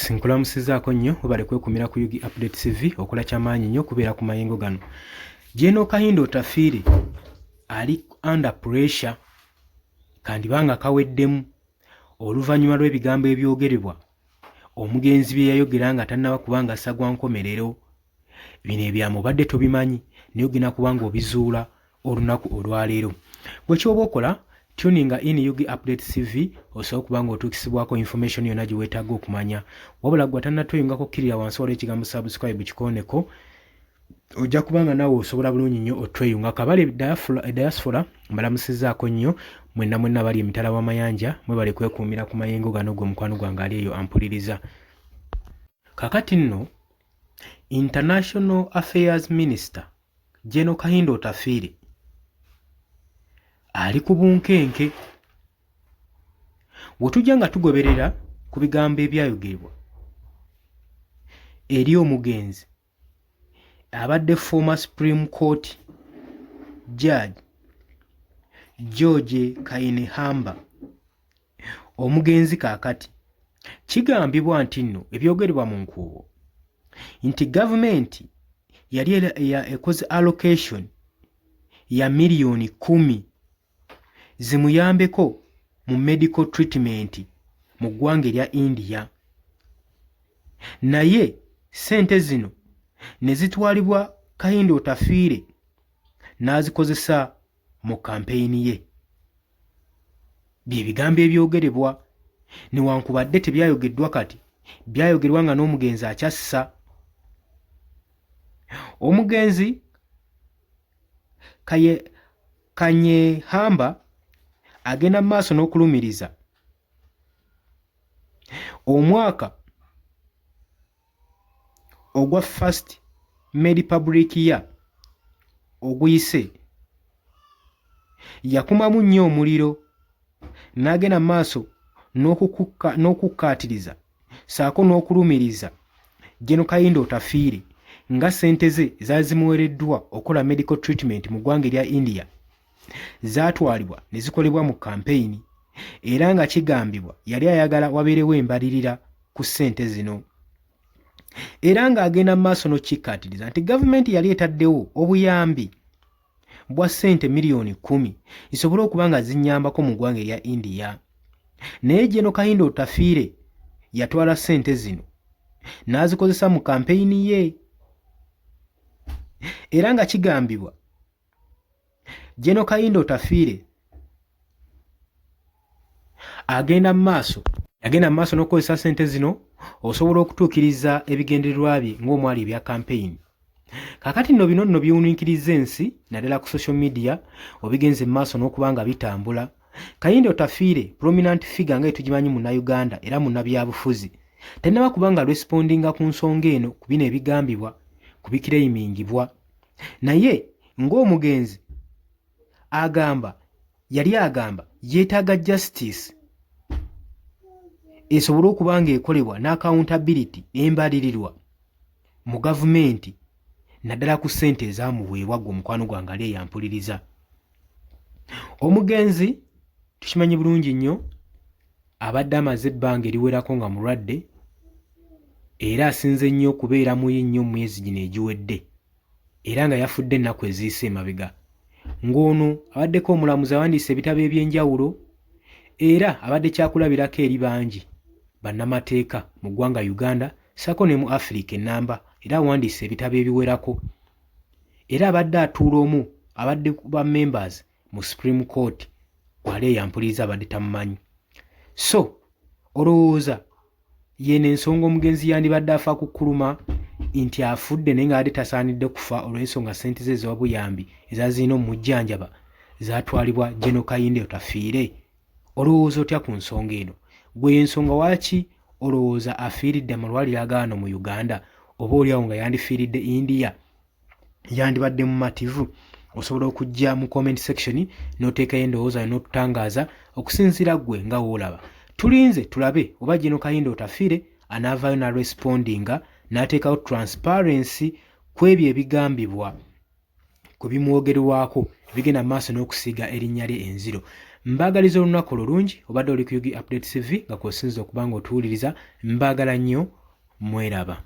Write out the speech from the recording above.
Yes, nkulamusizaako nnyo obale kwekumira ku Yugi Update TV okola kyamaanyi nnyo kubeera ku mayengo gano. General Kahindo Otafiire ali under pressure kandibanga kaweddemu oluvannyuma lw'ebigambo ebyogerebwa omugenzi bye yayogera nga tannaba kubanga assagwa nkomerero. Bino ebyamubadde tobimanyi naye ogenda kubanga obizuula olunaku olwaleero. Bwe kyoba okola tuninga in Yugi Update TV osobola kubanga otuukisibwako information yonna gye weetaaga okumanya. Wabula gwe tannatweyungako kkirira wansi waliwo ekigambo subscribe kikooneko ojja kubanga naawe osobola bulungi nnyo otweyunga. Kabale diaspora mbalamusizaako nnyo mwenna bali emitala w'amayanja mwebale kwekuumira ku mayengo gano gwe mukwano gwange ali eyo ampuliriza. Kakati nno International Affairs Minister General Kahindo Otafiire ali ku bunkenke. Bwe tujja nga tugoberera ku bigambo ebyayogerebwa eri omugenzi abadde former Supreme Court Judge George Kainehamba, omugenzi kaakati kigambibwa nti nno ebyogerebwa mu nkuubo nti gavumenti yali ekoze allocation ya miliyoni 10 zimuyambeko mu medical treatment mu ggwanga erya India, naye sente zino ne zitwalibwa Kahindo Otafiire n'azikozesa mu kampeyini ye. Bye bigambo ebyogerebwa newankubadde tebyayogeddwa kati, byayogerwa nga n'omugenzi akyassa. Omugenzi Kainehamba agenda mu maaso n'okulumiriza omwaka ogwa First Made Public Year oguyise yakumamu nnyo omuliro n'agenda mu maaso n'okukkaatiriza saako n'okulumiriza General Kahindo Otafiire nga ssente ze zaali zimuweereddwa okukola medical treatment mu ggwanga erya India zaatwalibwa ne zikolebwa mu kampeyini, era nga kigambibwa yali ayagala wabeerewo embalirira ku ssente zino, era ng'agenda mu maaso n'okikkaatiriza nti gavumenti yali etaddewo obuyambi bwa ssente miliyoni 10 zisobole okuba nga zinnyambako mu ggwanga erya India. Naye General Kahindo Otafiire yatwala ssente zino n'azikozesa mu kampeyini ye, era nga kigambibwa General Kahindo Otafiire yagenda mu maaso n'okukozesa ssente zino osobola okutuukiriza ebigendererwa bye ng'omwali ebya kampeyini. Kakati nno bino nno biwuniikiriza ensi naddala ku social media obigenze mu maaso n'okuba nga bitambula. Kahindo Otafiire prominent figure nga etugimanyi munnayuganda era munnabyabufuzi tennaba kubanga respondinga ku nsonga eno ku bino ebigambibwa ku bikireyimingibwa, naye ng'omugenzi yali agamba yeetaaga justice esobole okuba nga ekolebwa n'accountability embalirirwa mu gavumenti naddala ku ssente ezaamuweebwa gwe mukwano gwange ali eyampuliriza. Omugenzi tukimanyi bulungi nnyo abadde amaze ebbanga eriwerako nga mulwadde era asinze nnyo okubeera muyi nnyo mu myezi gino egiwedde, era nga yafudde ennaku eziyise emabega. Ng'ono abaddeko omulamuzi awandiise ebitabo eby'enjawulo era abadde kyakulabirako eri bangi bannamateeka mu ggwanga Uganda ssaako ne mu Africa ennamba, era awandiise ebitabo ebiwerako, era abadde atuula omu abadde ba members mu Supreme Court gwali eyampuliriza abadde tamumanyi. So olowooza yeeno ensonga omugenzi yandibadde afa kukkuluma nti afudde naye ng'abadde tasaanidde kufa olw'ensonga ssente ze ez'obuyambi ezazirina omujjanjaba zaatwalibwa General Kahindo Otafiire? Olowooza otya ku nsonga eno? Gwe ensonga waaki olowooza afiiridde amalwaliro agano mu Uganda, oba oliawo nga yandifiiridde India? Yandibadde mu mativu? Osobola okujja mu comment section n'oteekayo endowooza n'otutangaaza okusinziira ggwe nga woolaba. Tulinze tulabe oba General Kahindo Otafiire anaavaayo na respondinga n'ateekawo transparency ku ebyo ebigambibwa ku bimwogerwako bigenda mu maaso n'okusiiga erinnya lye enziro. Mbaagaliza olunaku olulungi obadde oli ku Yugi Update TV nga kw'osinza okuba nga otuwuliriza. Mbaagala nnyo. mweraba.